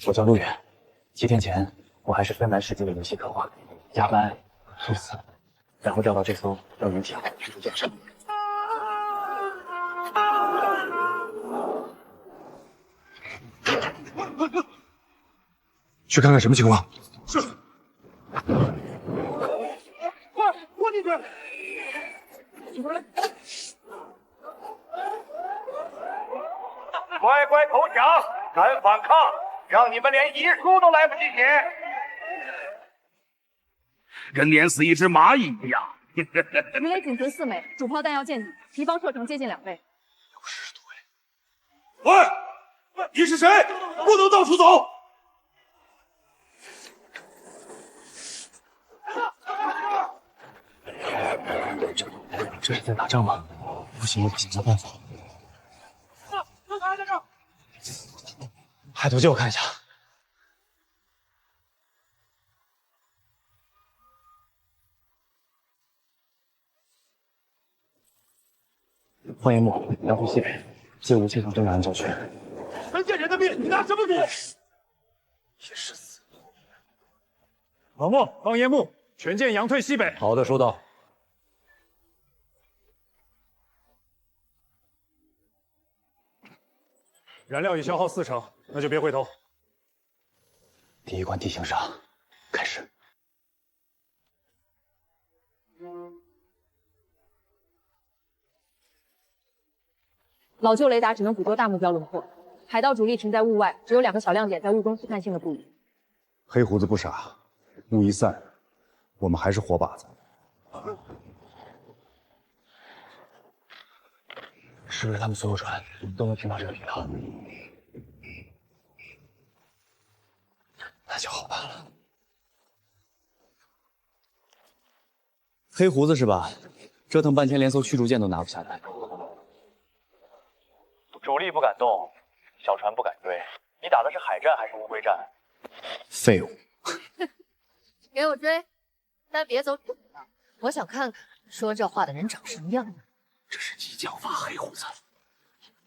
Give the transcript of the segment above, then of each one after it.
我叫陆远，7天前我还是芬兰世纪的游戏策划，加班猝死，然后掉到这艘让人体好的驱逐舰上。去看看什么情况。是。快拖进去！乖乖投降，敢反抗，让你们连遗书都来不及写，跟碾死一只蚂蚁一样。鱼雷仅存4枚，主炮弹药见底，敌方射程接近2倍。有10多位。喂，你是谁？不能到处走。这是在打仗吗？不行，我得想想办法。还在这儿。海图借我看一下。荒野木，南湖西北，借无切上正南郊区。陈建仁的命，你拿什么比？也是死。老莫，荒野木，全舰佯退西北。好的，收到。燃料已消耗40%，那就别回头。第一关地形杀，开始。老旧雷达只能捕捉大目标轮廓，海盗主力停在雾外，只有2个小亮点在雾中试探性的布局。黑胡子不傻，雾一散，我们还是活靶子。是不是他们所有船都能听到这个频道？那就好办了。黑胡子是吧？折腾半天，连艘驱逐舰都拿不下来。主力不敢动，小船不敢追。你打的是海战还是乌龟战？废物！给我追，但别走远了。我想看看说这话的人长什么样。这是激将法，黑胡子。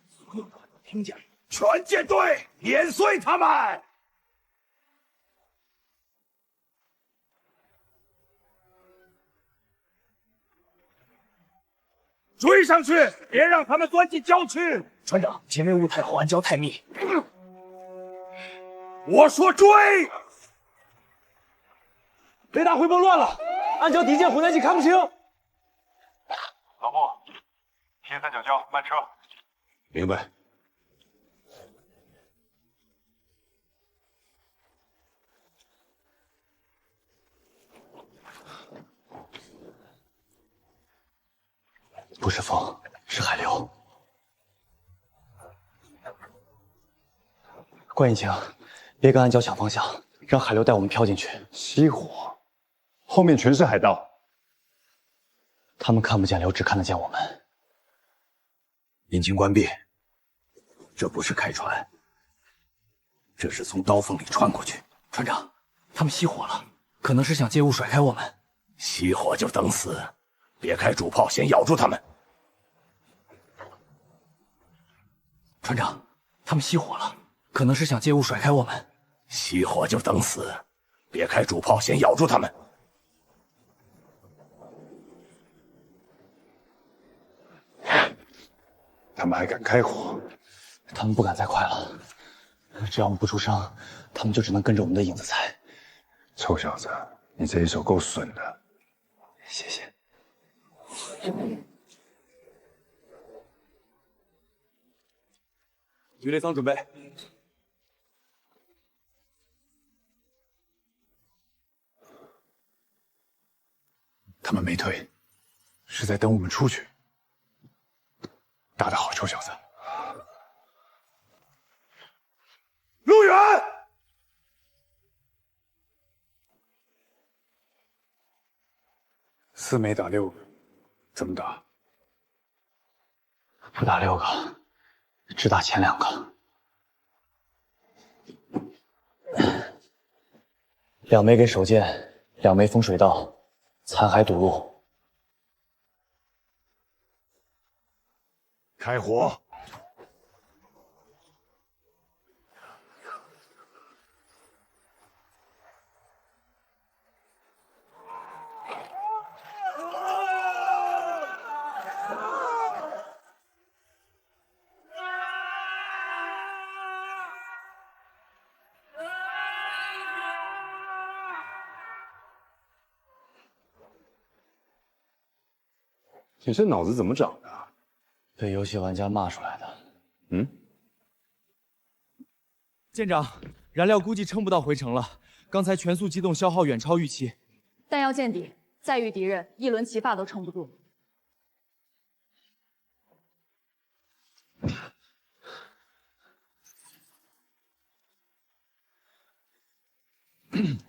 所有人听见，全舰队碾碎他们！追上去，别让他们钻进郊区。船长，前面雾太厚，暗礁太密。我说追！雷达回波乱了，暗礁敌舰混在一起看不清。老莫，T399慢车。明白。不是风，是海流。关引擎，别跟暗礁抢方向，让海流带我们飘进去。熄火，后面全是海盗。他们看不见流，只看得见我们。引擎关闭。这不是开船，这是从刀缝里穿过去。船长，他们熄火了，可能是想借雾甩开我们。熄火就等死，别开主炮，先咬住他们。船长，他们熄火了，可能是想借雾甩开我们。熄火就等死，别开主炮，先咬住他们。他们还敢开火？他们不敢再快了，只要我们不出声，他们就只能跟着我们的影子猜。臭小子，你这一手够损的。谢谢。鱼雷舱准备。他们没退，是在等我们出去。打得好，臭小子！陆远，4枚打6个，怎么打？不打6个，只打前2个。2枚给手剑，2枚封水道，残骸堵路。开火！你这脑子怎么长的啊？被游戏玩家骂出来的。嗯，舰长，燃料估计撑不到回城了。刚才全速机动消耗远超预期，弹药见底，再遇敌人，一轮齐发都撑不住。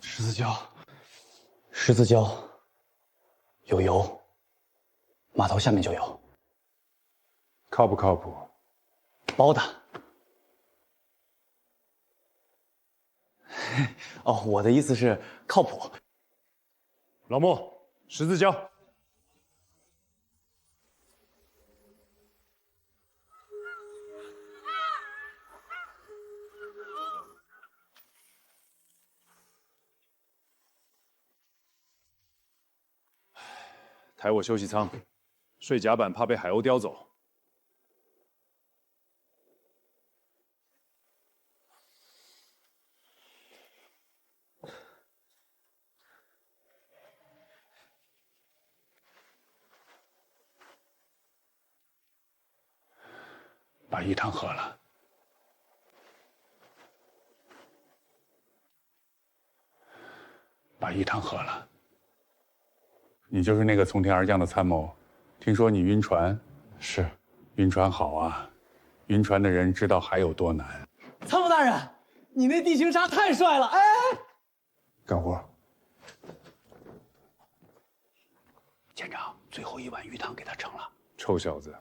十字胶，十字胶有油，码头下面就有。靠不靠谱？包的。哦，我的意思是靠谱。老莫，十字胶。抬我休息舱，睡甲板怕被海鸥叼走。把一汤喝了。把一汤喝了。你就是那个从天而降的参谋，听说你晕船？是，晕船好啊，晕船的人知道海有多难。参谋大人，你那地形鲨太帅了！哎，干活。舰长，最后一碗鱼汤给他盛了。臭小子，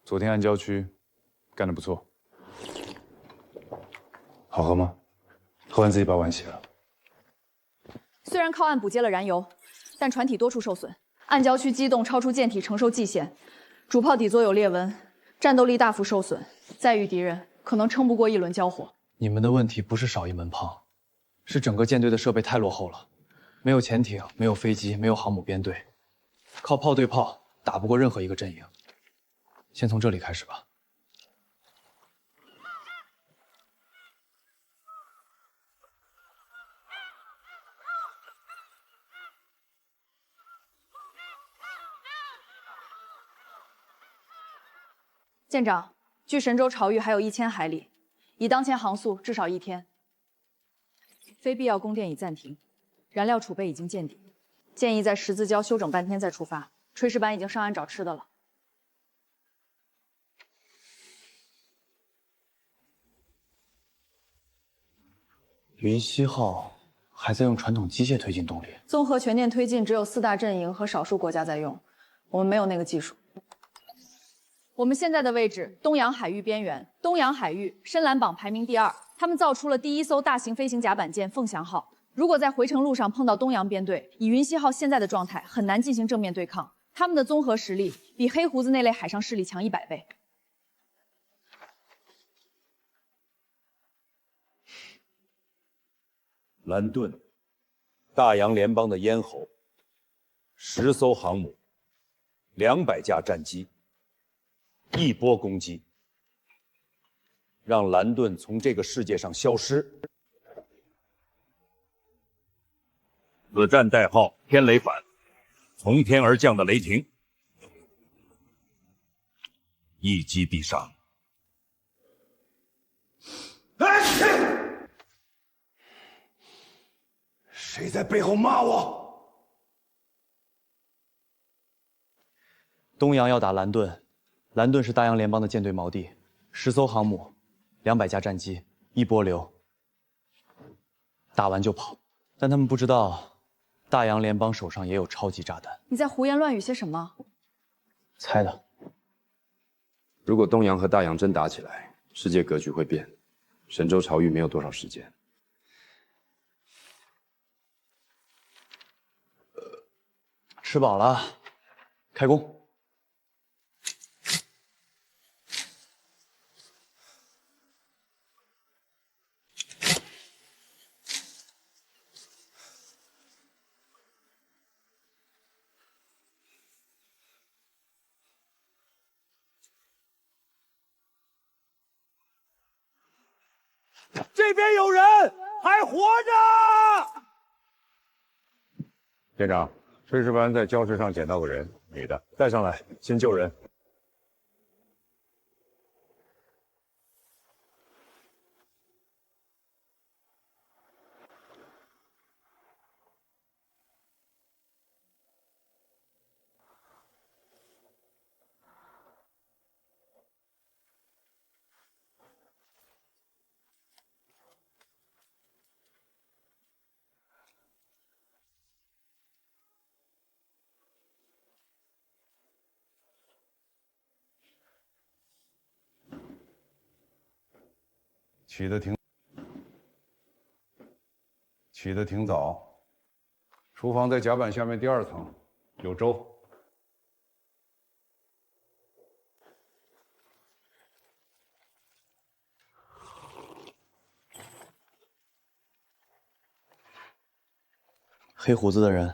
昨天暗礁区干得不错。好喝吗？喝完自己把碗洗了。虽然靠岸补接了燃油，但船体多处受损，暗礁区机动超出舰体承受极限，主炮底座有裂纹，战斗力大幅受损。再遇敌人，可能撑不过一轮交火。你们的问题不是少一门炮，是整个舰队的设备太落后了，没有潜艇，没有飞机，没有航母编队，靠炮对炮打不过任何一个阵营。先从这里开始吧。舰长，距神州潮域还有1000海里，以当前航速，至少1天。非必要供电已暂停，燃料储备已经见底，建议在十字礁休整半天再出发。炊事班已经上岸找吃的了。云溪号还在用传统机械推进动力，综合全电推进只有4大阵营和少数国家在用，我们没有那个技术。我们现在的位置，东洋海域边缘。东洋海域深蓝榜排名第2，他们造出了第1艘大型飞行甲板舰凤翔号。如果在回程路上碰到东洋编队，以云溪号现在的状态，很难进行正面对抗。他们的综合实力比黑胡子那类海上势力强100倍。蓝盾，大洋联邦的咽喉，10艘航母，200架战机，一波攻击，让蓝盾从这个世界上消失。此战代号天雷反，从天而降的雷霆，一击必杀。谁在背后骂我？东洋要打蓝盾，蓝盾是大洋联邦的舰队锚地，10艘航母，200架战机，一波流，打完就跑。但他们不知道，大洋联邦手上也有超级炸弹。你在胡言乱语些什么？猜的。如果东洋和大洋真打起来，世界格局会变，神州潮域没有多少时间。吃饱了，开工。这边有人还活着！舰长，炊事班在礁石上捡到个人，女的，带上来，先救人。起得挺早。厨房在甲板下面第2层，有粥。黑胡子的人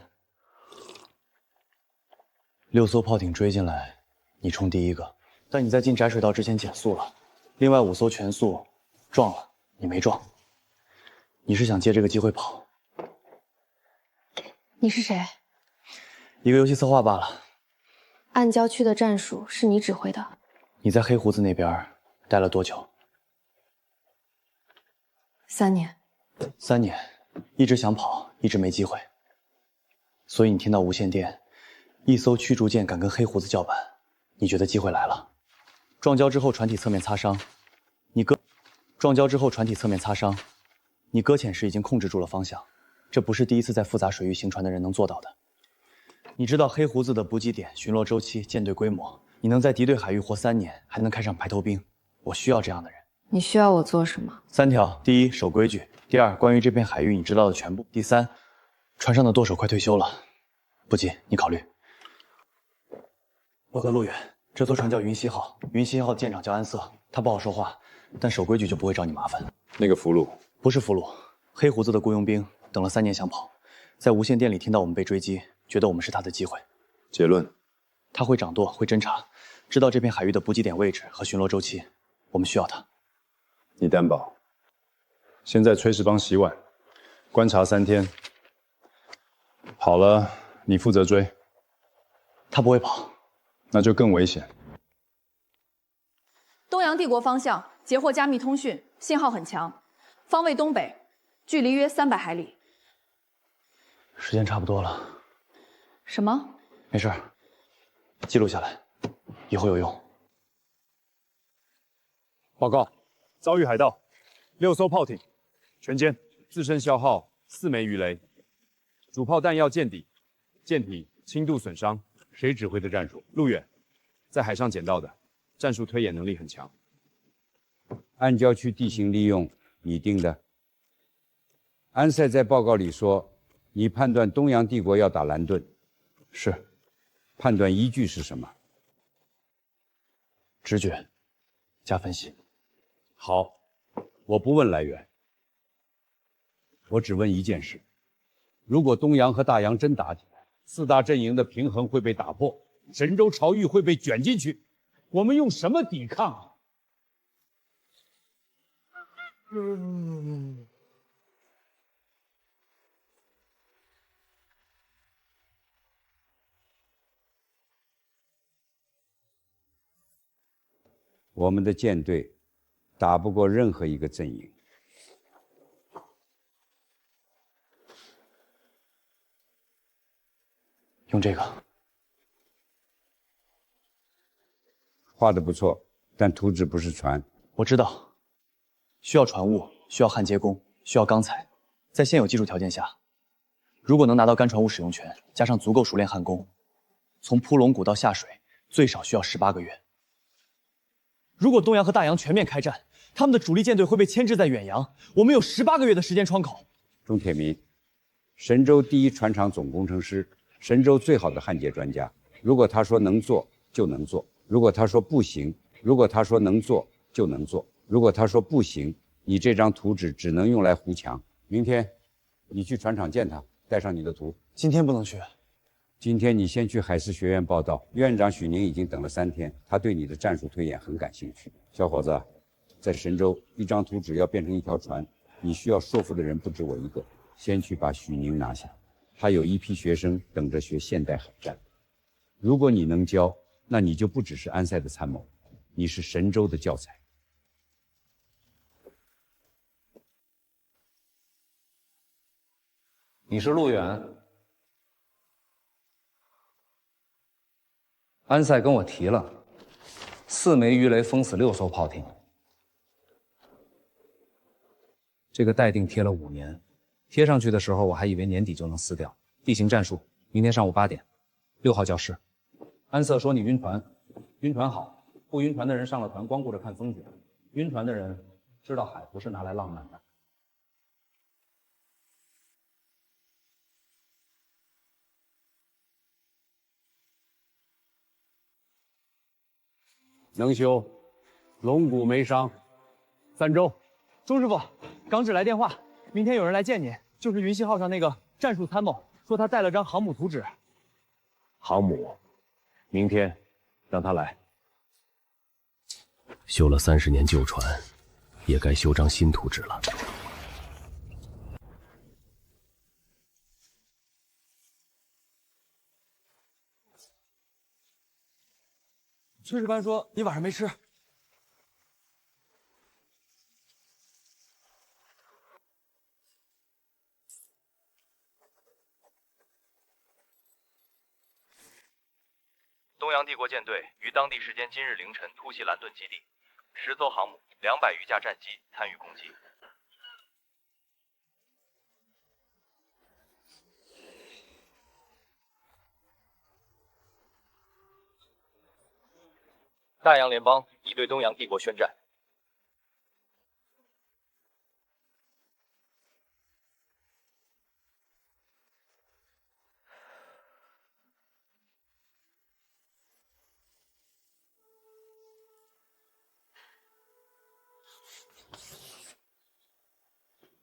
，6艘炮艇追进来，你冲第1个，但你在进窄水道之前减速了。另外5艘全速撞了，你没撞。你是想借这个机会跑？你是谁？一个游戏策划罢了。暗礁区的战术是你指挥的。你在黑胡子那边待了多久？3年。3年，一直想跑，一直没机会。所以你听到无线电，一艘驱逐舰敢跟黑胡子叫板，你觉得机会来了。撞礁之后船体侧面擦伤，撞礁之后船体侧面擦伤，你搁浅时已经控制住了方向，这不是第一次在复杂水域行船的人能做到的。你知道黑胡子的补给点、巡逻周期、舰队规模，你能在敌对海域活3年，还能开上排头兵，我需要这样的人。你需要我做什么？3条：第1，守规矩；第2，关于这片海域你知道的全部；第3，船上的舵手快退休了，不急，你考虑。我和陆远，这艘船叫云溪号，云溪号舰长叫安瑟，他不好说话，但守规矩就不会找你麻烦。那个俘虏不是俘虏，黑胡子的雇佣兵，等了3年想跑，在无线电里听到我们被追击，觉得我们是他的机会。结论，他会掌舵，会侦察，知道这片海域的补给点位置和巡逻周期，我们需要他。你担保。先在炊事帮洗碗，观察3天。跑了，你负责追。他不会跑。那就更危险。东洋帝国方向截获加密通讯，信号很强，方位东北，距离约300海里。时间差不多了。什么？没事，记录下来，以后有用。报告，遭遇海盗，6艘炮艇，全歼，自身消耗4枚鱼雷，主炮弹药见底，舰体轻度损伤。谁指挥的战术？陆远，在海上捡到的，战术推演能力很强。暗礁区地形利用你定的。安塞在报告里说，你判断东洋帝国要打蓝盾，是。判断依据是什么？直觉加分析。好，我不问来源，我只问一件事：如果东洋和大洋真打起来，4大阵营的平衡会被打破，神州潮域会被卷进去，我们用什么抵抗啊？我们的舰队打不过任何一个阵营。用这个。画的不错，但图纸不是船。我知道，需要船坞，需要焊接工，需要钢材。在现有技术条件下，如果能拿到干船坞使用权，加上足够熟练焊工，从扑龙谷到下水最少需要18个月。如果东洋和大洋全面开战，他们的主力舰队会被牵制在远洋，我们有18个月的时间窗口。钟铁民，神州第1船厂总工程师，神州最好的焊接专家。如果他说能做就能做，如果他说不行，如果他说能做就能做，如果他说不行，你这张图纸只能用来糊墙。明天你去船厂见他，带上你的图。今天不能去。今天你先去海事学院报道，院长许宁已经等了3天，他对你的战术推演很感兴趣。小伙子，在神州一张图纸要变成一条船，你需要说服的人不止我一个。先去把许宁拿下。还有一批学生等着学现代海战。如果你能教，那你就不只是安塞的参谋，你是神州的教材。你是陆远？安塞跟我提了，4枚鱼雷封死6艘炮艇。这个待定贴了5年，贴上去的时候我还以为年底就能撕掉。地形战术，明天上午8点，6号教室。安瑟说你晕船，晕船好，不晕船的人上了船光顾着看风景，晕船的人知道海不是拿来浪漫的。能修，龙骨没伤。3周。钟师傅，港指来电话，明天有人来见你，就是云溪号上那个战术参谋，说他带了张航母图纸。航母，明天让他来。修了30年旧船，也该修张新图纸了。炊事班说你晚上没吃。东洋帝国舰队于当地时间今日凌晨突袭蓝顿基地，10艘航母、200余架战机参与攻击。大洋联邦已对东洋帝国宣战。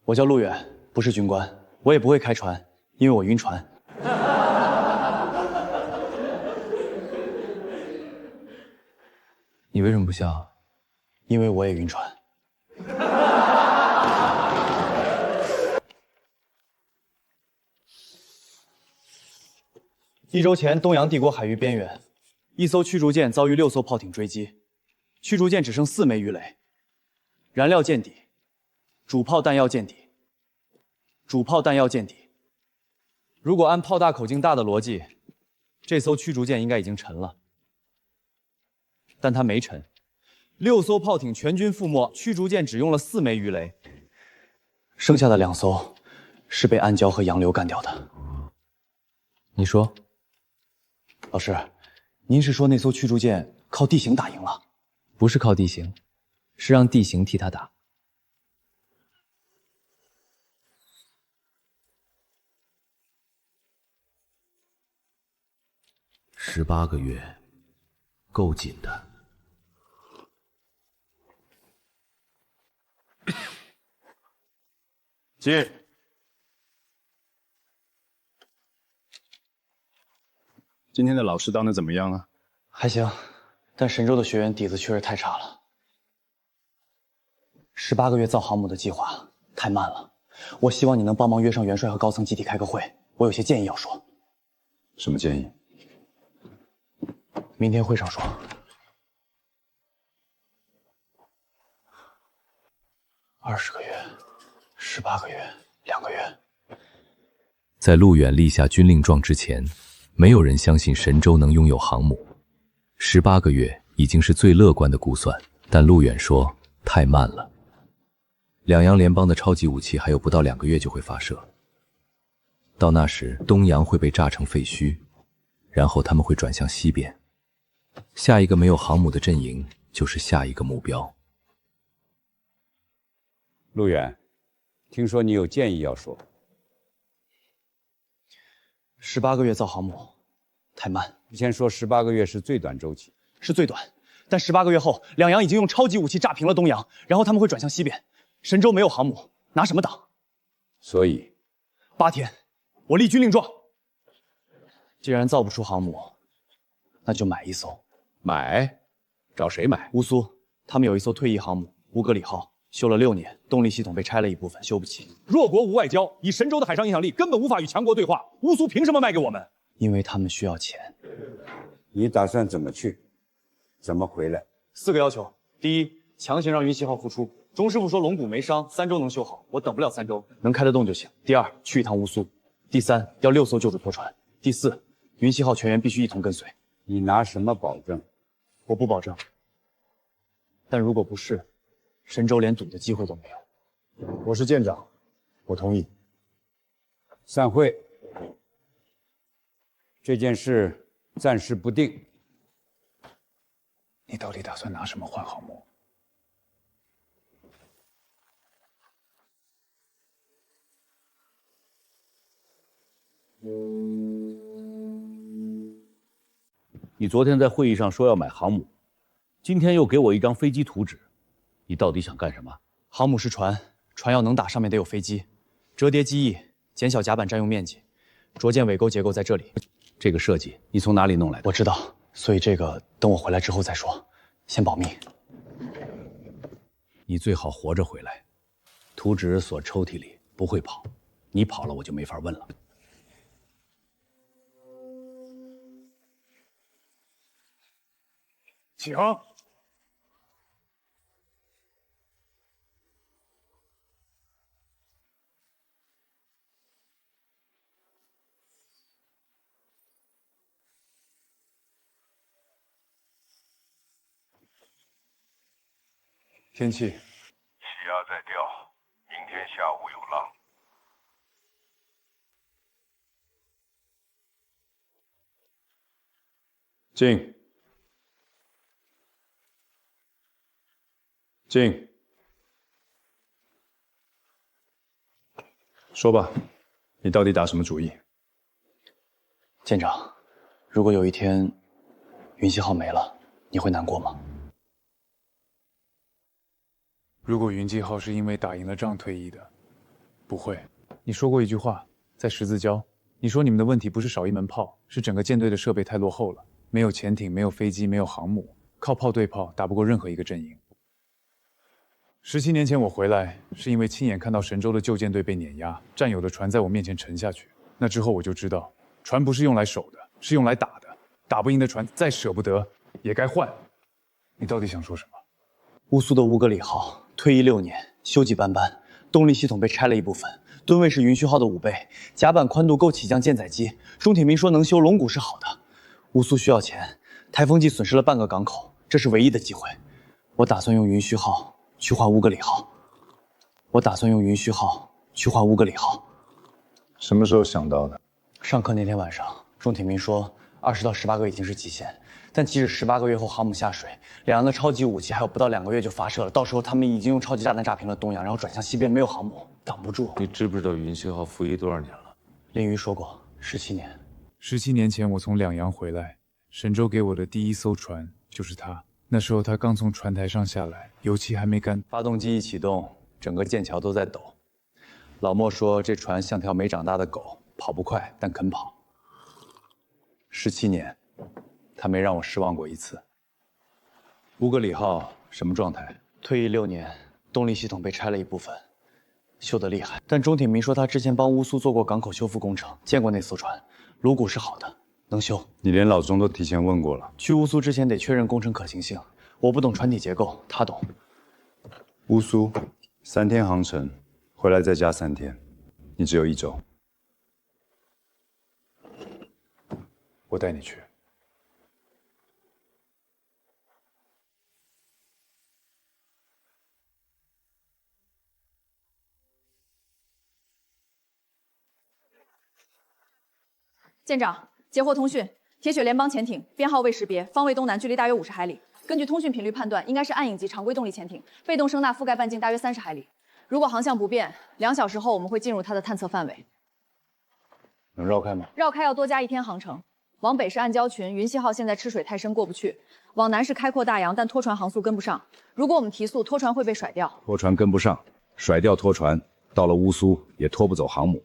我叫陆远，不是军官，我也不会开船，因为我晕船。你为什么不笑？因为我也晕船。1周前，东洋帝国海域边缘，一艘驱逐舰遭遇6艘炮艇追击，驱逐舰只剩4枚鱼雷，燃料见底，主炮弹药见底，主炮弹药见底。如果按炮大口径大的逻辑，这艘驱逐舰应该已经沉了，但它没沉。6艘炮艇全军覆没，驱逐舰只用了4枚鱼雷，剩下的2艘是被暗礁和洋流干掉的。你说，老师，您是说那艘驱逐舰靠地形打赢了？不是靠地形，是让地形替他打。18个月，够紧的。进。今天的老师当的怎么样啊？还行，但神州的学员底子确实太差了。18个月造航母的计划太慢了，我希望你能帮忙约上元帅和高层集体开个会，我有些建议要说。什么建议？明天会上说。20个月，18个月，2个月。在陆远立下军令状之前，没有人相信神州能拥有航母。18个月已经是最乐观的估算，但陆远说太慢了。两洋联邦的超级武器还有不到2个月就会发射，到那时东洋会被炸成废墟，然后他们会转向西边。下一个没有航母的阵营就是下一个目标。陆远，听说你有建议要说。18个月造航母，太慢。之前说18个月是最短周期，是最短，但18个月后，两洋已经用超级武器炸平了东洋，然后他们会转向西边。神州没有航母，拿什么挡？所以8天，我立军令状。既然造不出航母，那就买1艘。买？找谁买？乌苏，他们有1艘退役航母乌格里号，修了6年，动力系统被拆了一部分，修不起。弱国无外交，以神州的海上影响力，根本无法与强国对话。乌苏凭什么卖给我们？因为他们需要钱。你打算怎么去？怎么回来？4个要求：第一，强行让云溪号复出。钟师傅说龙骨没伤，3周能修好，我等不了3周，能开得动就行。第二，去一趟乌苏。第三，要6艘救助拖船。第四，云溪号全员必须一同跟随。你拿什么保证？我不保证。但如果不是，神州连赌的机会都没有。我是舰长，我同意。散会。这件事暂时不定。你到底打算拿什么换航母？你昨天在会议上说要买航母，今天又给我一张飞机图纸，你到底想干什么？航母是船，船要能打，上面得有飞机，折叠机翼，减小甲板占用面积，着舰尾钩结构在这里。这个设计你从哪里弄来的？我知道，所以这个等我回来之后再说，先保密。你最好活着回来，图纸锁抽屉里，不会跑，你跑了我就没法问了。起航。天气。气压在掉，明天下午有浪。进。进。说吧，你到底打什么主意？舰长，如果有一天云溪号没了，你会难过吗？如果云际号是因为打赢了仗退役的，不会。你说过一句话，在十字礁，你说你们的问题不是少一门炮，是整个舰队的设备太落后了，没有潜艇，没有飞机，没有航母，靠炮对炮打不过任何一个阵营。17年前我回来，是因为亲眼看到神州的旧舰队被碾压，战友的船在我面前沉下去。那之后我就知道，船不是用来守的，是用来打的。打不赢的船，再舍不得也该换。你到底想说什么？乌苏的乌格里号退役6年，锈迹斑斑，动力系统被拆了一部分，吨位是云虚号的5倍，甲板宽度够起降舰载机。钟铁民说能修，龙骨是好的。乌苏需要钱，台风季损失了半个港口，这是唯一的机会。我打算用云虚号去换乌格里号。什么时候想到的？上课那天晚上，钟铁民说20到18个已经是极限。但即使18个月后航母下水，两洋的超级武器还有不到2个月就发射了，到时候他们已经用超级炸弹炸平了东洋，然后转向西边，没有航母，挡不住。你知不知道云溪号服役多少年了？林瑜说过，17年。17年前我从两洋回来，神州给我的第一艘船就是它。那时候他刚从船台上下来，油漆还没干，发动机一启动，整个舰桥都在抖。老莫说这船像条没长大的狗，跑不快，但肯跑。17年。他没让我失望过一次。乌格里号什么状态？退役6年，动力系统被拆了一部分，锈得厉害。但钟铁民说他之前帮乌苏做过港口修复工程，见过那艘船，颅骨是好的，能修。你连老钟都提前问过了。去乌苏之前得确认工程可行性，我不懂船体结构，他懂。乌苏3天航程，回来再加3天，你只有1周。我带你去。舰长，截获通讯，铁血联邦潜艇，编号未识别，方位东南，距离大约50海里。根据通讯频率判断，应该是暗影级常规动力潜艇，被动声呐覆盖半径大约30海里。如果航向不变，2小时后我们会进入它的探测范围。能绕开吗？绕开要多加1天航程。往北是暗礁群，云溪号现在吃水太深过不去；往南是开阔大洋，但拖船航速跟不上。如果我们提速，拖船会被甩掉。拖船跟不上，甩掉拖船，到了乌苏也拖不走航母。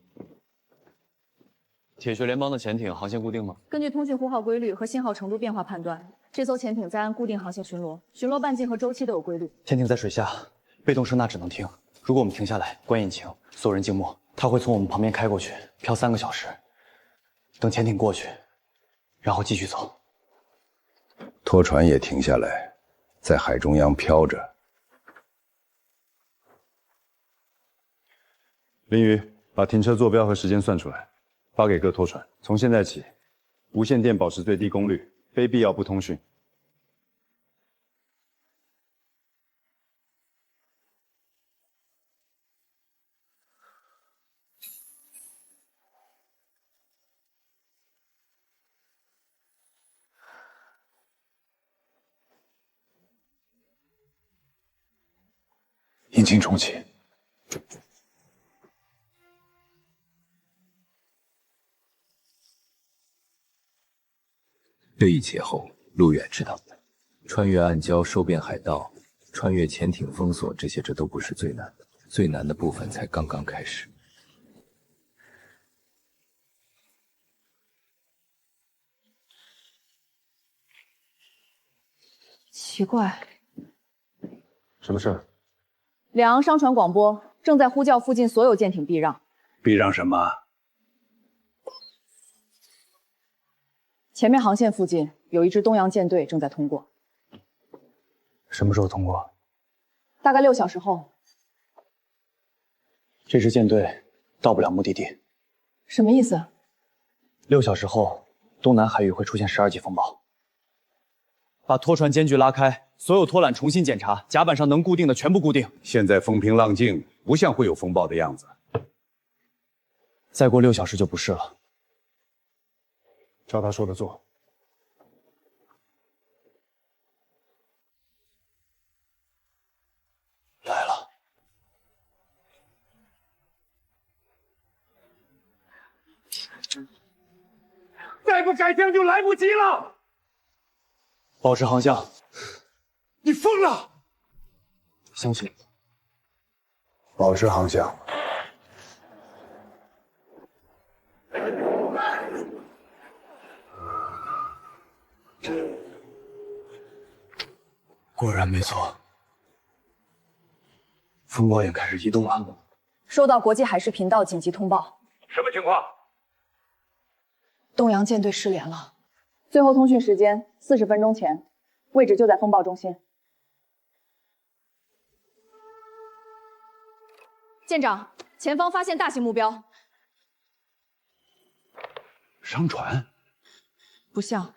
铁血联邦的潜艇航线固定吗？根据通讯呼号规律和信号程度变化判断，这艘潜艇在按固定航线巡逻，巡逻半径和周期都有规律。潜艇在水下，被动声呐只能听。如果我们停下来，关引擎，所有人静默，它会从我们旁边开过去，飘3个小时，等潜艇过去，然后继续走。拖船也停下来，在海中央飘着。林宇，把停车坐标和时间算出来，发给各拖船。从现在起，无线电保持最低功率，非必要不通讯。引擎重启。这一切后，陆远知道，穿越暗礁、收编海盗、穿越潜艇封锁，这都不是最难的，最难的部分才刚刚开始。奇怪，什么事？两昂商船广播正在呼叫附近所有舰艇避让。避让什么？前面航线附近有一支东洋舰队正在通过。什么时候通过？大概6小时后。这支舰队到不了目的地。什么意思？6小时后，东南海域会出现12级风暴。把拖船间距拉开，所有拖缆重新检查，甲板上能固定的全部固定。现在风平浪静，不像会有风暴的样子。再过6小时就不是了。照他说的做。来了。再不改向就来不及了！保持航向。你疯了！相信。保持航向。果然没错，风暴也开始移动了。收到国际海事频道紧急通报。什么情况？东洋舰队失联了。最后通讯时间40分钟前，位置就在风暴中心。舰长，前方发现大型目标。商船？不像。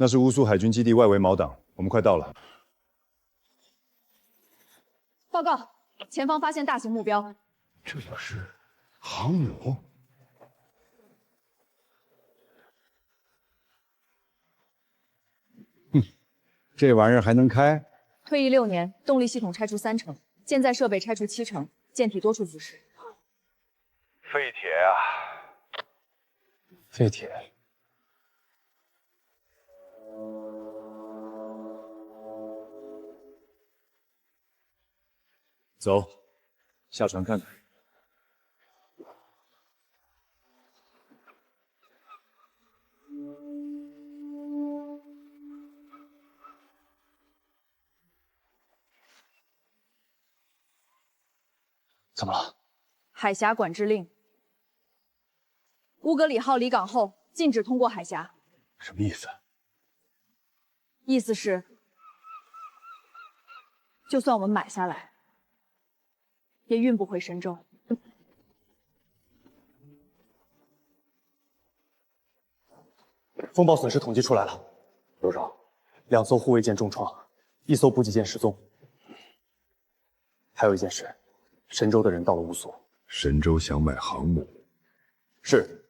那是乌苏海军基地外围锚党，我们快到了。报告，前方发现大型目标。这就是航母。这玩意儿还能开？退役6年，动力系统拆除30%，舰载设备拆除70%，舰体多处腐蚀。废铁啊！废铁。走，下船看看。怎么了？海峡管制令。乌格里号离港后，禁止通过海峡。什么意思？意思是，就算我们买下来，也运不回神州。风暴损失统计出来了，多少？2艘护卫舰重创，1艘补给舰失踪。还有一件事，神州的人到了乌苏。神州想买航母，是。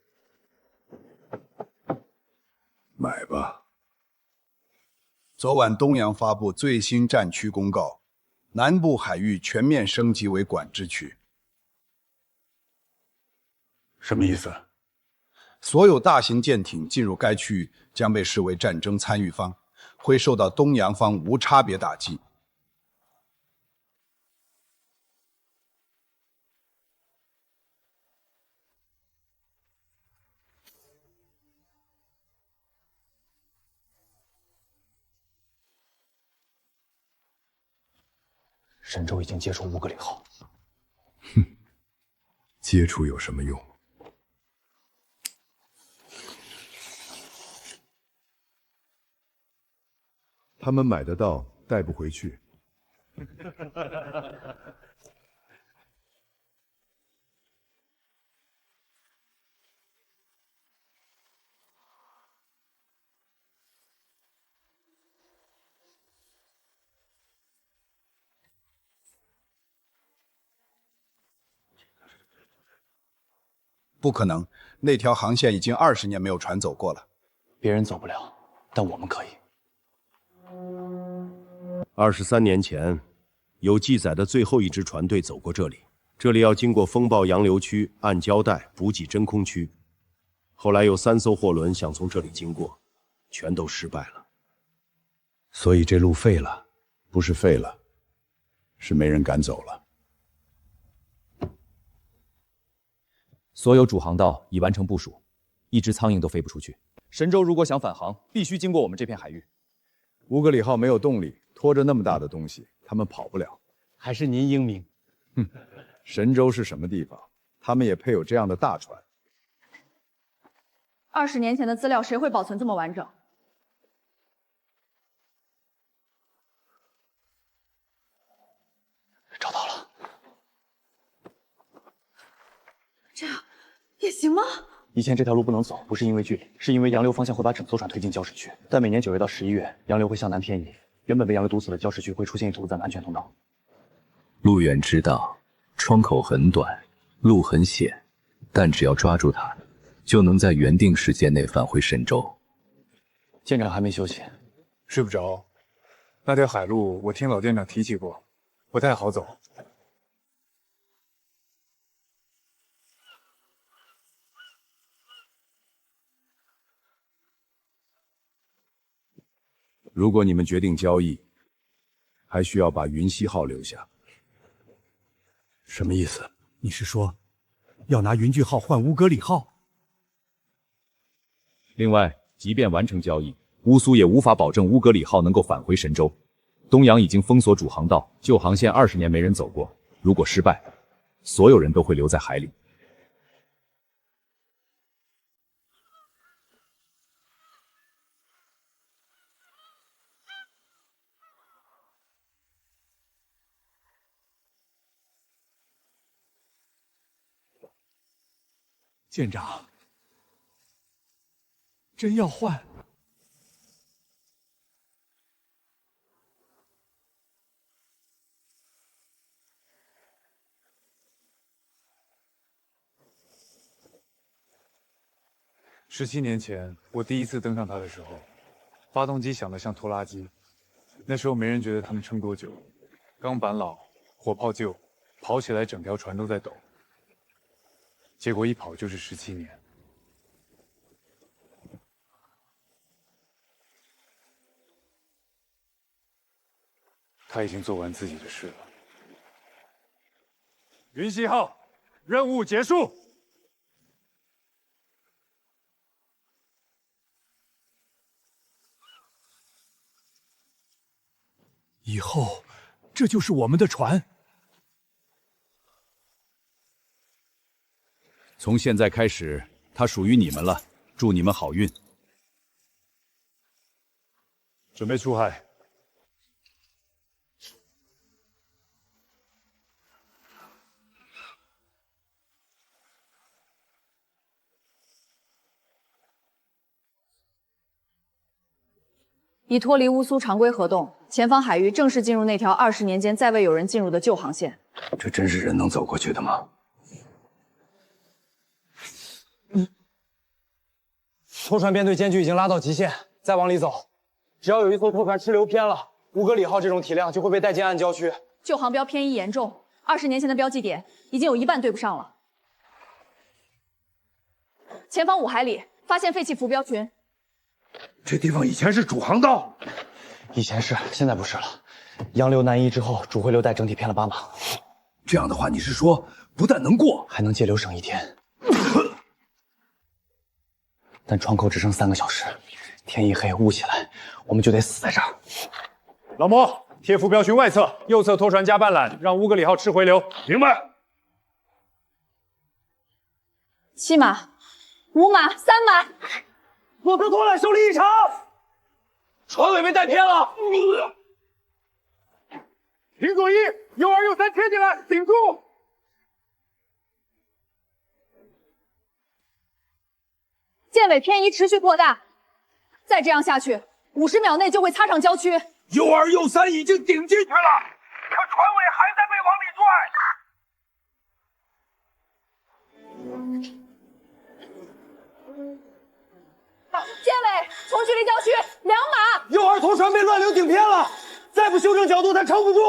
买吧。昨晚东洋发布最新战区公告，南部海域全面升级为管制区。什么意思？所有大型舰艇进入该区域将被视为战争参与方，会受到东洋方无差别打击。神州已经接触乌格里号。接触有什么用？他们买得到，带不回去。不可能，那条航线已经20年没有船走过了。别人走不了，但我们可以。 23年前，有记载的最后一支船队走过这里。这里要经过风暴洋流区、暗礁带、补给真空区。后来有3艘货轮想从这里经过，全都失败了。所以这路废了，不是废了，是没人敢走了。所有主航道已完成部署，一只苍蝇都飞不出去。神舟如果想返航，必须经过我们这片海域。乌格里号没有动力，拖着那么大的东西，他们跑不了。还是您英明。神舟是什么地方？他们也配有这样的大船？20年前的资料谁会保存这么完整？找到了。这样也行吗？以前这条路不能走，不是因为距离，是因为洋流方向会把整艘船推进礁石区。但每年9月到11月，洋流会向南偏移，原本被洋流堵死的礁石区会出现一头暂安全通道。陆远知道，窗口很短，路很险，但只要抓住它，就能在原定时间内返回神州。舰长还没休息，睡不着。那条海路我听老舰长提起过，不太好走。 如果你们决定交易，还需要把云溪号留下。什么意思？你是说，要拿云巨号换乌格里号？另外，即便完成交易，乌苏也无法保证乌格里号能够返回神州。东洋已经封锁主航道，旧航线20年没人走过。如果失败，所有人都会留在海里。 舰长，真要换？17年前，我第一次登上它的时候，发动机响得像拖拉机。那时候没人觉得它们撑多久，钢板老，火炮旧，跑起来整条船都在抖。 结果一跑就是17年。他已经做完自己的事了。云溪号，任务结束。以后，这就是我们的船。 从现在开始，它属于你们了。祝你们好运。准备出海。已脱离乌苏常规活动，前方海域正式进入那条20年间再未有人进入的旧航线。这真是人能走过去的吗？ 拖船编队间距已经拉到极限，再往里走，只要有一艘拖船支流偏了，乌格里号这种体量就会被带进暗礁区。旧航标偏移严重，20年前的标记点已经有一半对不上了。前方5海里发现废弃浮标群，这地方以前是主航道，以前是，现在不是了。洋流南移之后，主回流带整体偏了8码。这样的话，你是说不但能过，还能节流省1天？但窗口只剩3个小时，天一黑雾起来，我们就得死在这儿。老莫，贴浮标群外侧，右侧拖船加半缆，让乌格里号吃回流。明白。 7码、5码、3码，骆驼拖缆受力异常，船尾被带偏了。停左一，右2、右3贴进来，顶住。舰尾偏移持续扩大，再这样下去，50秒内就会擦上礁区。右2、右3已经顶进去了，可船尾还在被往里拽。 舰尾从距离礁区2码，右2拖船被乱流顶偏了，再不修正角度，它撑不住。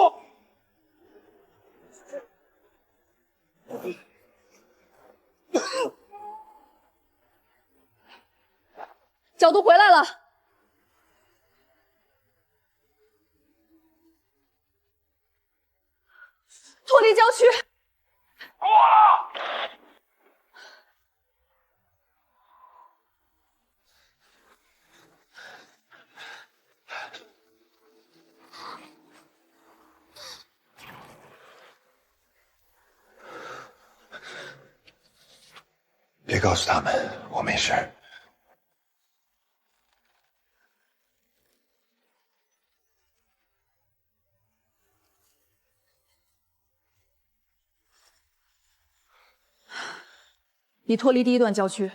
角度回来了，脱离礁区。过了。 别告诉他们我没事。已脱离第1段礁区。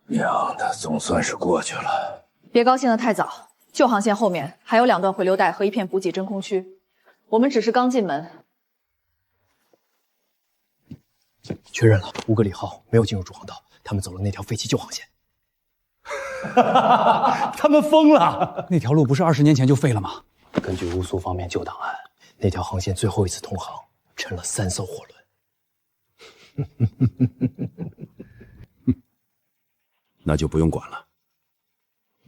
娘的，总算是过去了。别高兴得太早。 旧航线后面还有2段回流带和一片补给真空区，我们只是刚进门。确认了，乌格里号没有进入主航道，他们走了那条废弃旧航线。他们疯了！那条路不是20年前就废了吗？根据乌苏方面旧档案，那条航线最后一次通航沉了3艘货轮。那就不用管了。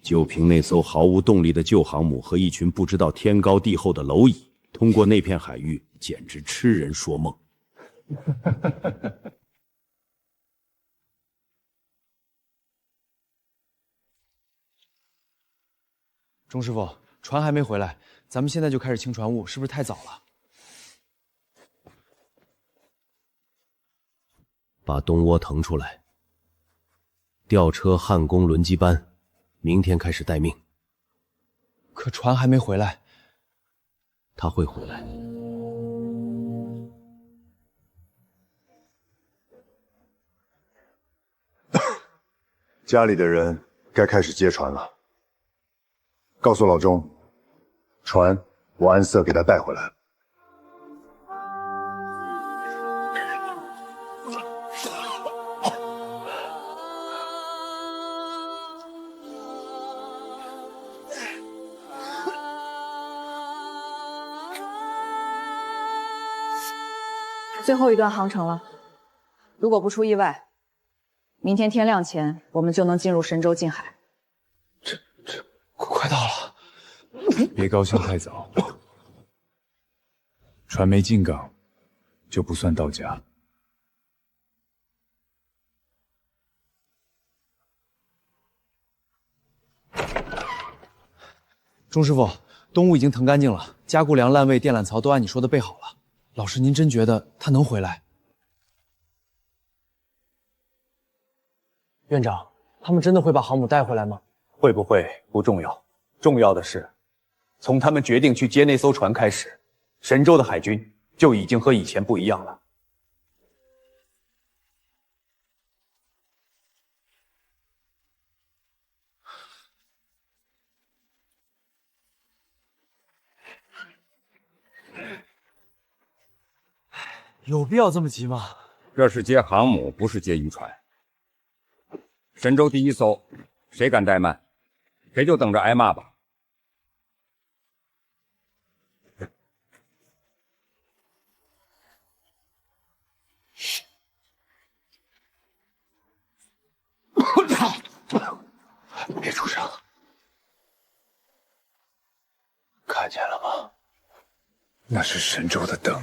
就凭那艘毫无动力的旧航母和一群不知道天高地厚的蝼蚁，通过那片海域，简直痴人说梦。钟师傅，船还没回来，咱们现在就开始清船坞，是不是太早了？把东窝腾出来，调车焊工轮机班。 明天开始待命。可船还没回来，他会回来。家里的人该开始接船了。告诉老钟，船我安瑟给他带回来了。 最后1段航程了，如果不出意外，明天天亮前我们就能进入神州近海。这快到了，别高兴太早。船没进港，就不算到家。钟师傅，东屋已经腾干净了，加固梁、烂位、电缆槽都按你说的备好了。 老师，您真觉得他能回来？院长，他们真的会把航母带回来吗？会不会不重要，重要的是，从他们决定去接那艘船开始，神州的海军就已经和以前不一样了。有必要这么急吗？这是接航母，不是接渔船。神舟第1艘，谁敢怠慢，谁就等着挨骂吧。别出声！看见了吗？那是神州的灯。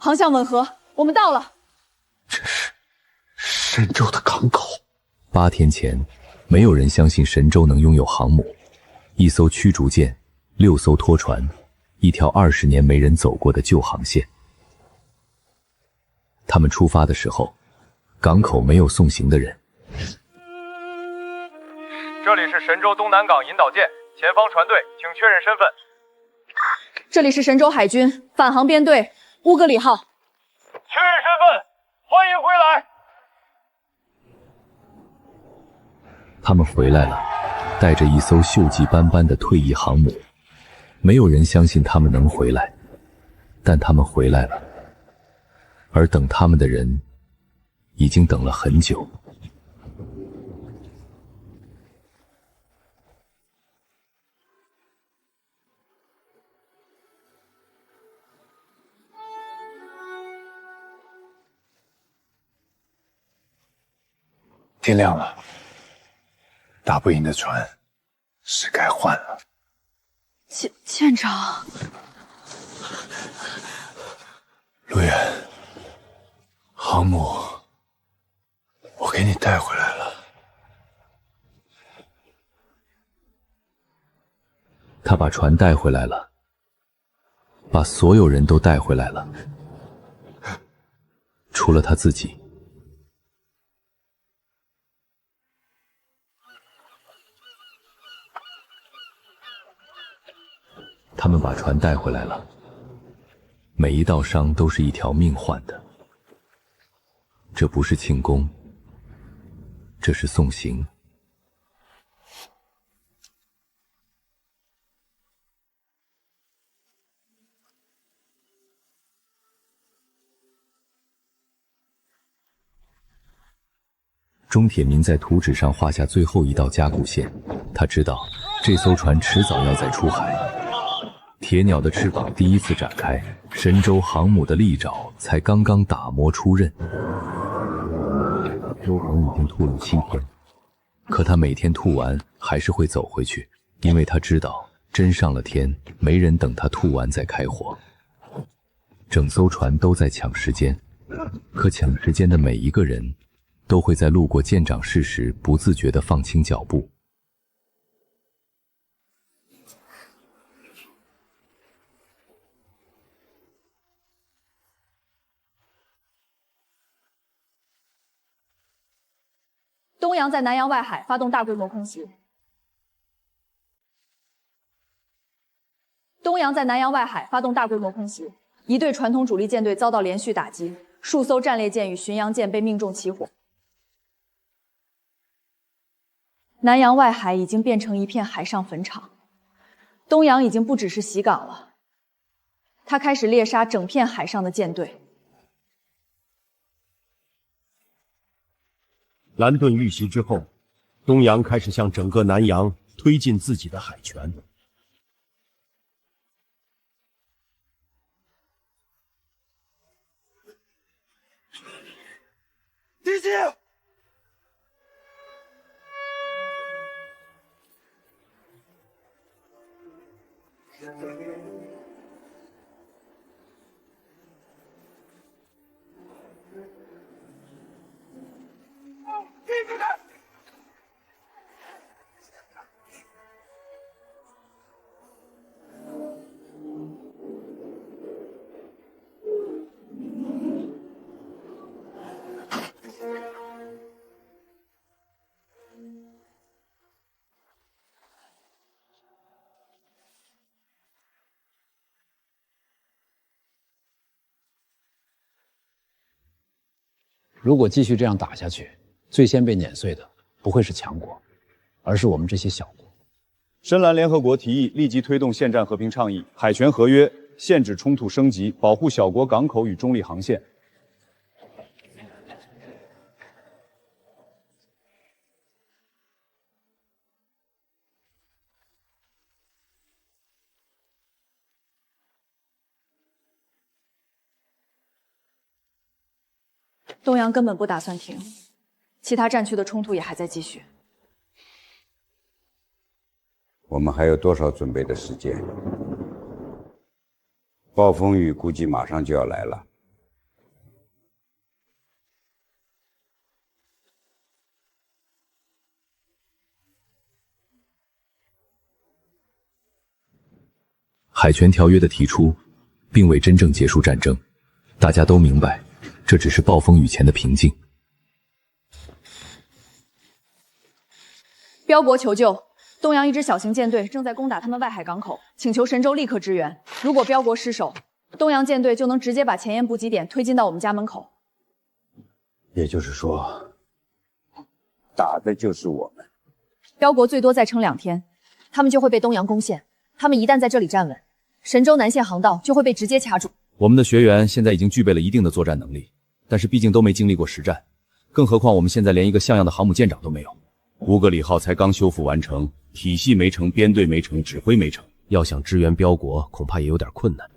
航向吻合，我们到了。神州的港口。8天前，没有人相信神州能拥有航母，一艘驱逐舰，6艘拖船，一条20年没人走过的旧航线。他们出发的时候，港口没有送行的人。这里是神州东南港引导舰，前方船队，请确认身份。这里是神州海军返航编队乌格里号。确认身份，欢迎回来。他们回来了，带着一艘锈迹斑斑的退役航母。没有人相信他们能回来，但他们回来了。而等他们的人，已经等了很久。天亮了，打不赢的船是该换了。舰长，陆远，航母我给你带回来了。他把船带回来了，把所有人都带回来了，除了他自己。他们把船带回来了，每一道伤都是一条命换的。这不是庆功，这是送行。钟铁民在图纸上画下最后一道加固线，他知道这艘船迟早要再出海。铁鸟的翅膀第一次展开，神舟航母的利爪才刚刚打磨出刃。周鹏已经吐了7天，可他每天吐完还是会走回去，因为他知道真上了天，没人等他吐完再开火。整艘船都在抢时间，可抢时间的每一个人都会在路过舰长室时不自觉地放轻脚步。东洋在南洋外海发动大规模空袭。东洋在南洋外海发动大规模空袭，一队传统主力舰队遭到连续打击，数艘战列舰与巡洋舰被命中起火。南洋外海已经变成一片海上坟场，东洋已经不只是袭港了，他开始猎杀整片海上的舰队。蓝盾遇袭之后，东洋开始向整个南洋推进自己的海权。敌机！如果继续这样打下去，最先被碾碎的不会是强国，而是我们这些小国。深蓝联合国提议立即推动现战和平倡议、海权合约，限制冲突升级，保护小国港口与中立航线。东洋根本不打算停，其他战区的冲突也还在继续。我们还有多少准备的时间？暴风雨估计马上就要来了，海权条约的提出，并未真正结束战争。大家都明白，这只是暴风雨前的平静。标国求救，东洋一支小型舰队正在攻打他们外海港口，请求神州立刻支援。如果标国失守，东洋舰队就能直接把前沿补给点推进到我们家门口。也就是说，打的就是我们。标国最多再撑2天，他们就会被东洋攻陷。他们一旦在这里站稳，神州南线航道就会被直接掐住。我们的学员现在已经具备了一定的作战能力，但是毕竟都没经历过实战，更何况我们现在连一个像样的航母舰长都没有。乌格里号才刚修复完成，体系没成，编队没成，指挥没成，要想支援标国，恐怕也有点困难。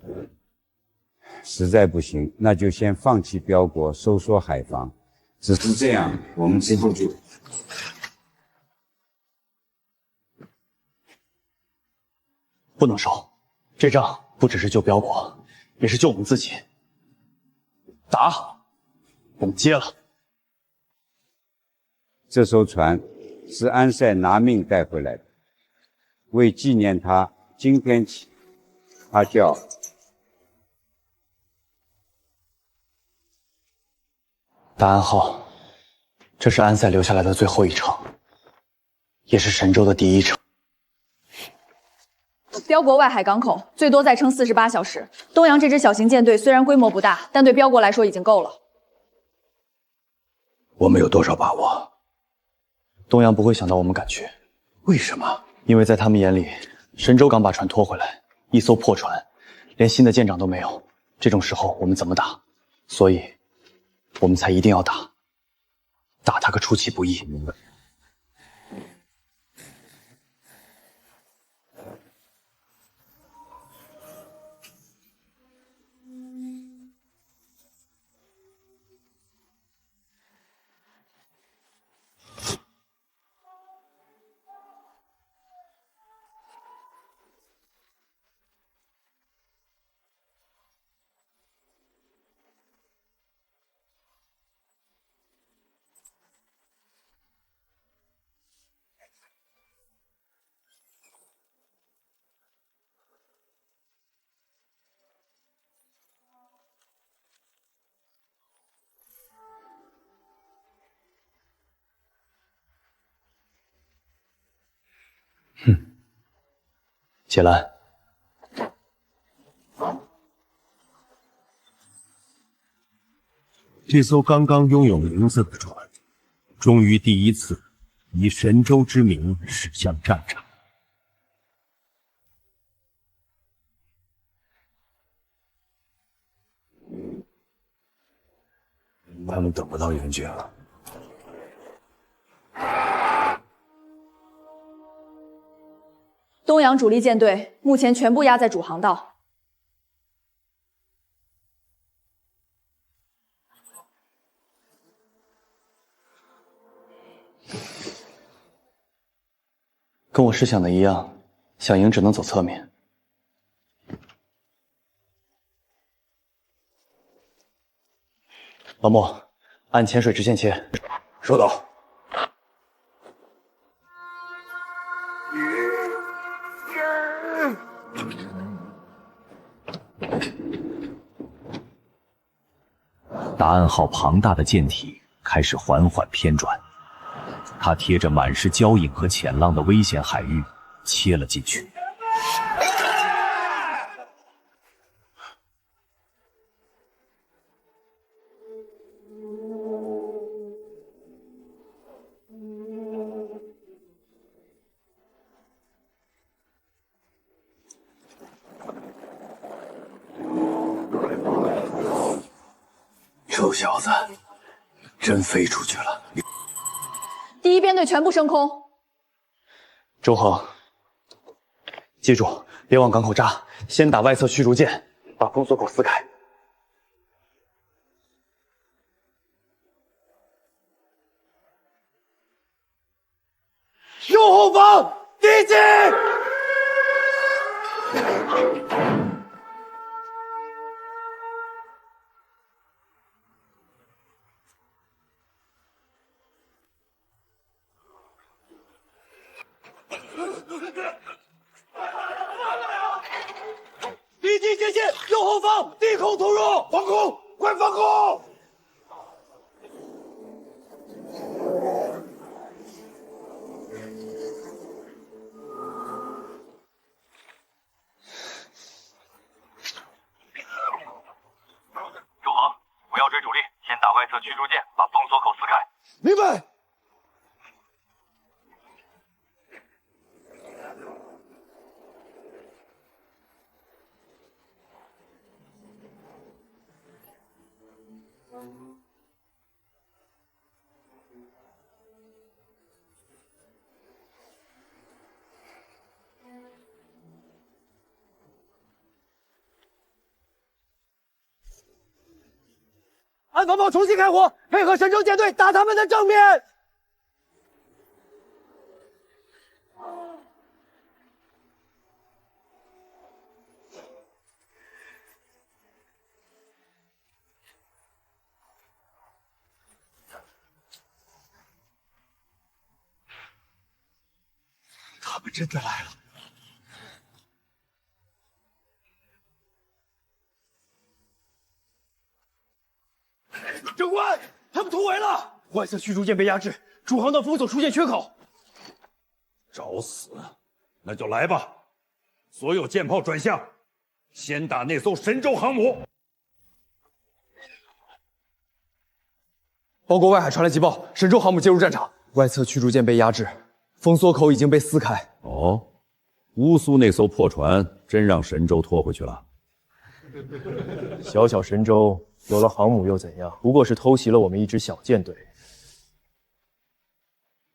实在不行，那就先放弃标国，收缩海防。只是这样，我们之后就……不能收，这仗不只是救标国，也是救我们自己。打，我们接了。这艘船是安塞拿命带回来的，为纪念他，今天起，他叫大安号。这是安塞留下来的最后一程，也是神州的第一程。标国外海港口最多再撑48小时。东洋这支小型舰队虽然规模不大，但对标国来说已经够了。我们有多少把握？东洋不会想到我们敢去。为什么？因为在他们眼里，神州刚把船拖回来，一艘破船，连新的舰长都没有。这种时候我们怎么打？所以，我们才一定要打，打他个出其不意。解拦。这艘刚刚拥有名字的船，终于第一次以神州之名驶向战场。他们等不到援军了。东洋主力舰队目前全部压在主航道。跟我试想的一样，想赢只能走侧面。老莫，按潜水直线切。收到。大安号庞大的舰体开始缓缓偏转，它贴着满是礁影和浅浪的危险海域切了进去。臭小子，真飞出去了！第一编队全部升空。周恒，记住，别往港口扎，先打外侧驱逐舰，把封锁口撕开。右后方，敌机！方，低空突入，防空，快防空！周航，不要追主力，先打外侧驱逐舰，把封锁口撕开。明白。 安防炮重新开火，配合神州舰队打他们的正面。他们真的来了！ 长官，他们突围了！外侧驱逐舰被压制，主航道封锁出现缺口。找死！那就来吧，所有舰炮转向，先打那艘神舟航母。报国外海传来急报，神舟航母介入战场，外侧驱逐舰被压制，封锁口已经被撕开。哦，乌苏那艘破船真让神舟拖回去了。小小神舟。 有了航母又怎样？不过是偷袭了我们一支小舰队。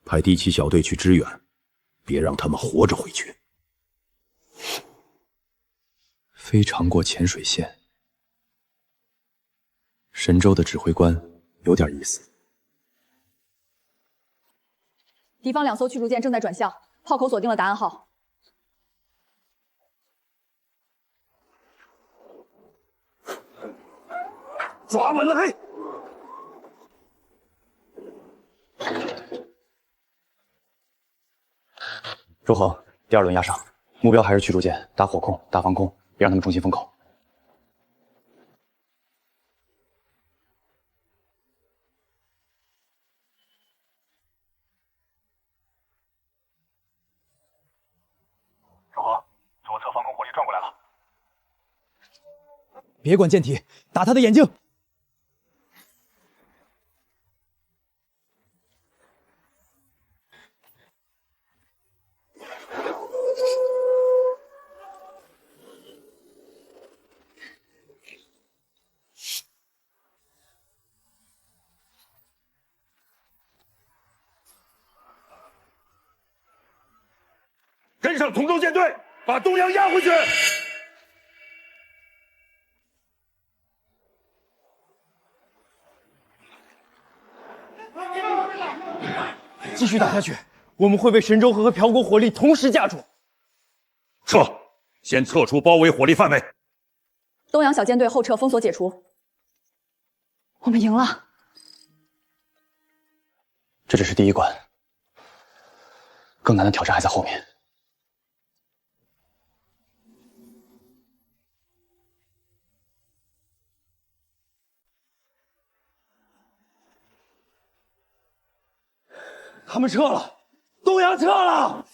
派第7小队去支援，别让他们活着回去。非常过潜水线，神舟的指挥官有点意思。敌方2艘驱逐舰正在转向，炮口锁定了达安号。 抓稳了黑！周恒，第2轮压上，目标还是驱逐舰，打火控，打防空，别让他们重新封口。周恒，左侧防空火力转过来了。 别管舰体，打他的眼睛！跟上同舟舰队，把东洋压回去！ 继续打下去，我们会被神舟河和朴国火力同时架住。撤，先撤出包围火力范围。东洋小舰队后撤，封锁解除。我们赢了。这只是第1关，更难的挑战还在后面。他们撤了，东洋撤了。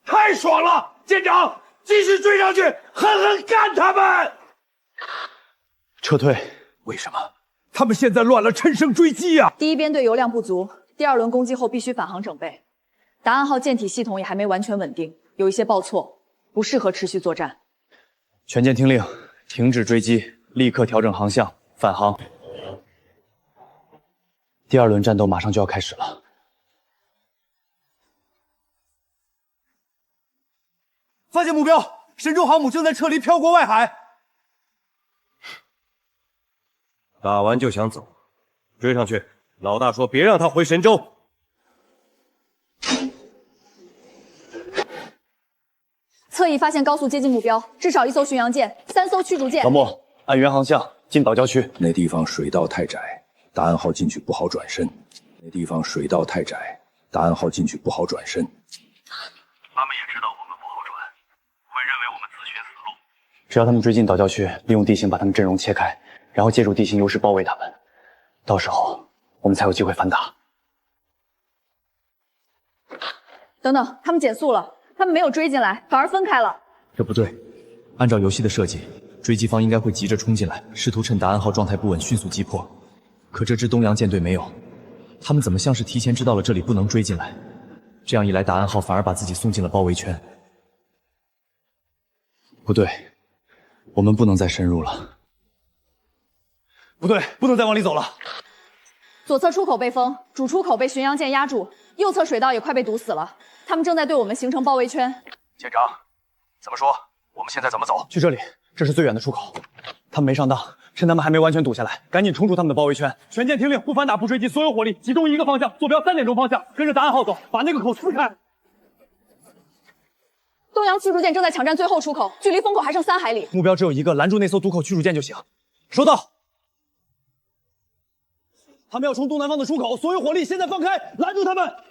太爽了，舰长，继续追上去，狠狠干他们！撤退？为什么？他们现在乱了，趁胜追击呀！第1编队油量不足，第2轮攻击后必须返航整备。达安号舰体系统也还没完全稳定，有一些报错，不适合持续作战。全舰听令，停止追击，立刻调整航向，返航。第2轮战斗马上就要开始了。发现目标，神舟航母正在撤离漂国外海。打完就想走，追上去！老大说别让他回神舟。侧翼发现高速接近目标，至少1艘巡洋舰，3艘驱逐舰。老莫，按原航向进岛郊区。那地方水道太窄，达安号进去不好转身。那地方水道太窄，达安号进去不好转身。他们也知道我们不好转，会认为我们自寻死路。只要他们追进岛郊区，利用地形把他们阵容切开，然后借助地形优势包围他们，到时候我们才有机会反打。等等，他们减速了，他们没有追进来，反而分开了。这不对，按照游戏的设计，追击方应该会急着冲进来，试图趁达安号状态不稳迅速击破。可这支东洋舰队没有，他们怎么像是提前知道了这里不能追进来？这样一来，达安号反而把自己送进了包围圈。不对，我们不能再深入了。不对，不能再往里走了。左侧出口被封，主出口被巡洋舰压住，右侧水道也快被堵死了。他们正在对我们形成包围圈。舰长，怎么说？我们现在怎么走？去这里，这是最远的出口。他们没上当，趁他们还没完全堵下来，赶紧冲出他们的包围圈。全舰听令，不反打，不追击，所有火力集中一个方向，坐标3点钟方向，跟着达安号走，把那个口撕开。东洋驱逐舰正在抢占最后出口，距离封口还剩3海里。目标只有一个，拦住那艘堵口驱逐舰就行。收到。他们要冲东南方的出口，所有火力现在放开，拦住他们！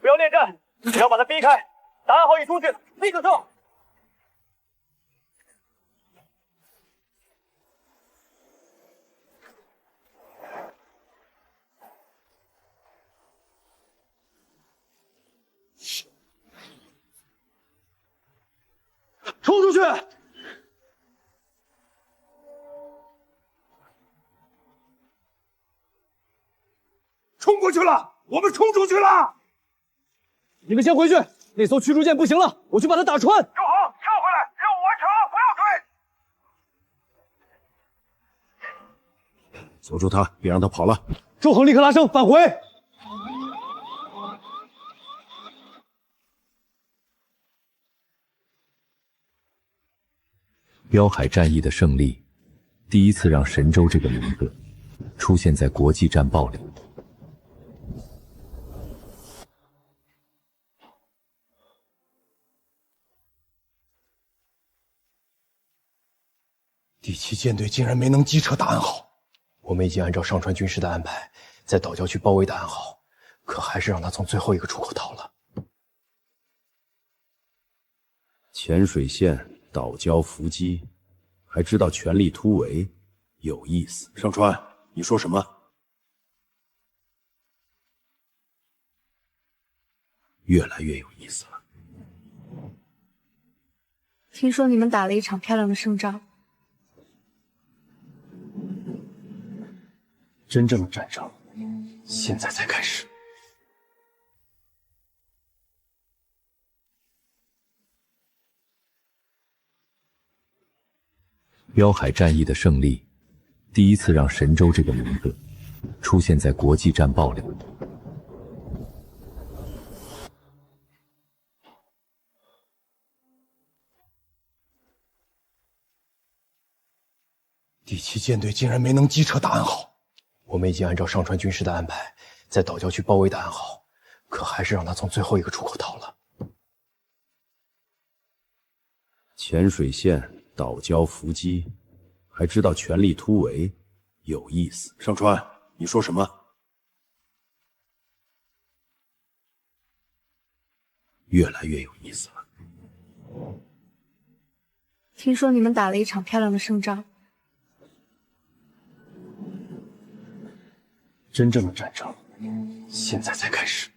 不要恋战，只要把他逼开。达安号一出去，立刻撤。冲出去！冲过去了，我们冲出去了！你们先回去，那艘驱逐舰不行了，我去把它打穿。有好，撤回来，任务完成，不要追。锁住他，别让他跑了。周恒立刻拉升返回。标海战役的胜利，第一次让神舟这个名字出现在国际战报里。第7舰队竟然没能击撤达安号，我们已经按照上川军师的安排，在岛郊区包围达安号，可还是让他从最后一个出口逃了。潜水线、岛礁伏击，还知道全力突围，有意思。上川，你说什么？越来越有意思了。听说你们打了一场漂亮的胜仗。真正的战争，现在才开始。标海战役的胜利，第一次让神舟这个名字出现在国际战报里。第7舰队竟然没能击撤达安号，我们已经按照上川军师的安排，在岛郊区包围达安号，可还是让他从最后一个出口逃了。潜水线、岛礁伏击，还知道全力突围，有意思。上川，你说什么？越来越有意思了。听说你们打了一场漂亮的胜仗。真正的战争，现在才开始。